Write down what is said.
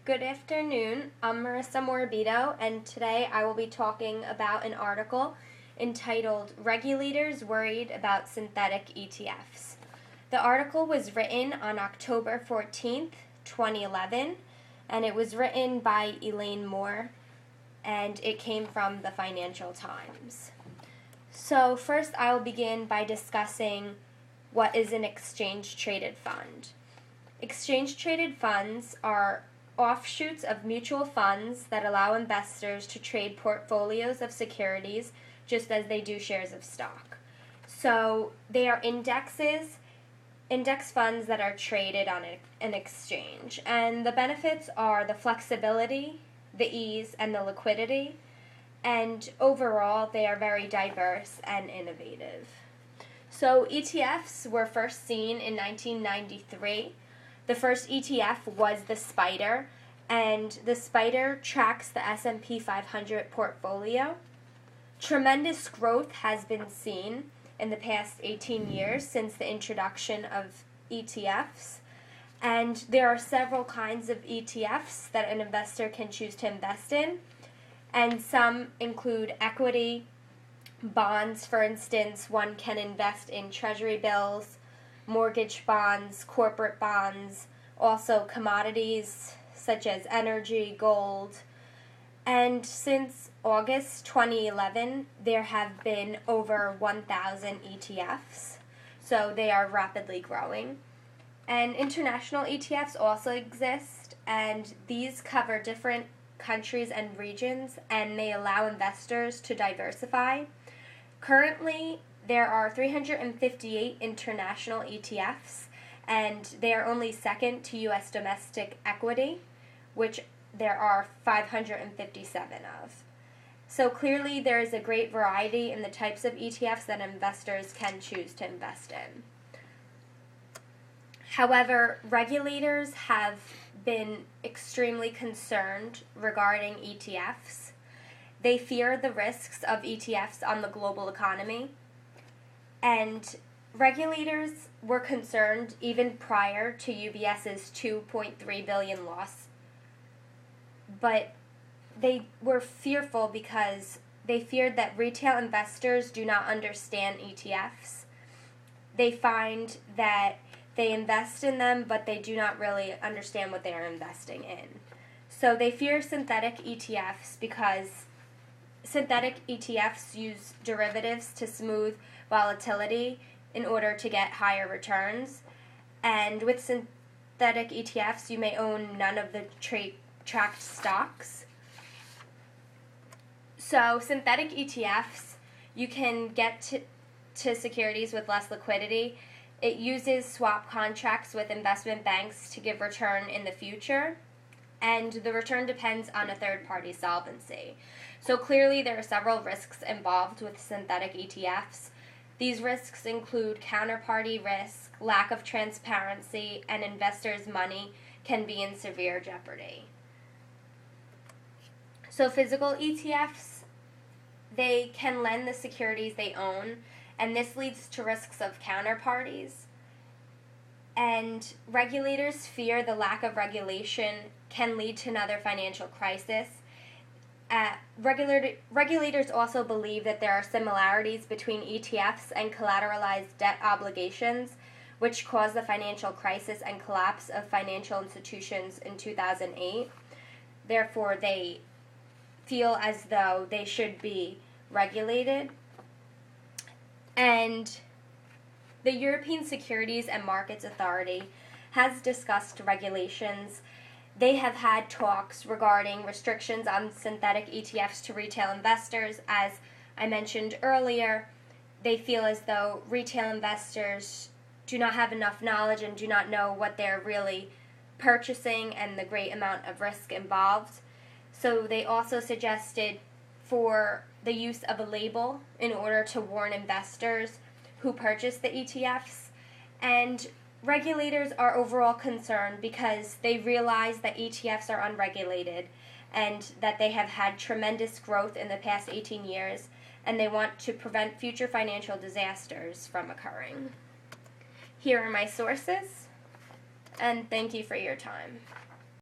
Good afternoon. I'm Marissa Morabito, and today I will be talking about an article entitled Regulators Worried About Synthetic ETFs. The article was written on October 14th, 2011, and it was written by Elaine Moore, and it came from the Financial Times. So first I will begin by discussing what is an exchange-traded fund. Exchange-traded funds are offshoots of mutual funds that allow investors to trade portfolios of securities just as they do shares of stock. So they are index funds that are traded on an exchange. And the benefits are the flexibility, the ease, and the liquidity. And overall, they are very diverse and innovative. So ETFs were first seen in 1993. The first ETF was the SPDR, and the SPDR tracks the S&P 500 portfolio. Tremendous growth has been seen in the past 18 years since the introduction of ETFs, and there are several kinds of ETFs that an investor can choose to invest in, and some include equity, bonds. For instance, one can invest in treasury bills, mortgage bonds, corporate bonds, also commodities such as energy, gold. And since August 2011, there have been over 1,000 ETFs, so they are rapidly growing. And international ETFs also exist, and these cover different countries and regions, and they allow investors to diversify. Currently, there are 358 international ETFs, and they are only second to U.S. domestic equity, which there are 557 of. So clearly there is a great variety in the types of ETFs that investors can choose to invest in. However, regulators have been extremely concerned regarding ETFs. They fear the risks of ETFs on the global economy. And regulators were concerned even prior to UBS's $2.3 billion loss. But they were fearful because they feared that retail investors do not understand ETFs. They find that they invest in them, but they do not really understand what they are investing in. So they fear synthetic ETFs because synthetic ETFs use derivatives to smooth volatility in order to get higher returns. And with synthetic ETFs, you may own none of the tracked stocks. So synthetic ETFs, you can get to securities with less liquidity. It uses swap contracts with investment banks to give return in the future, and the return depends on a third-party solvency. So clearly there are several risks involved with synthetic ETFs. These risks include counterparty risk, lack of transparency, and investors' money can be in severe jeopardy. So physical ETFs, they can lend the securities they own, and this leads to risks of counterparties. And regulators fear the lack of regulation can lead to another financial crisis. Regulators also believe that there are similarities between ETFs and collateralized debt obligations, which caused the financial crisis and collapse of financial institutions in 2008. Therefore, they feel as though they should be regulated. And the European Securities and Markets Authority has discussed regulations. They have had talks regarding restrictions on synthetic ETFs to retail investors. As I mentioned earlier, they feel as though retail investors do not have enough knowledge and do not know what they're really purchasing and the great amount of risk involved. So they also suggested for the use of a label in order to warn investors who purchase the ETFs. And regulators are overall concerned because they realize that ETFs are unregulated and that they have had tremendous growth in the past 18 years, and they want to prevent future financial disasters from occurring. Here are my sources, and thank you for your time.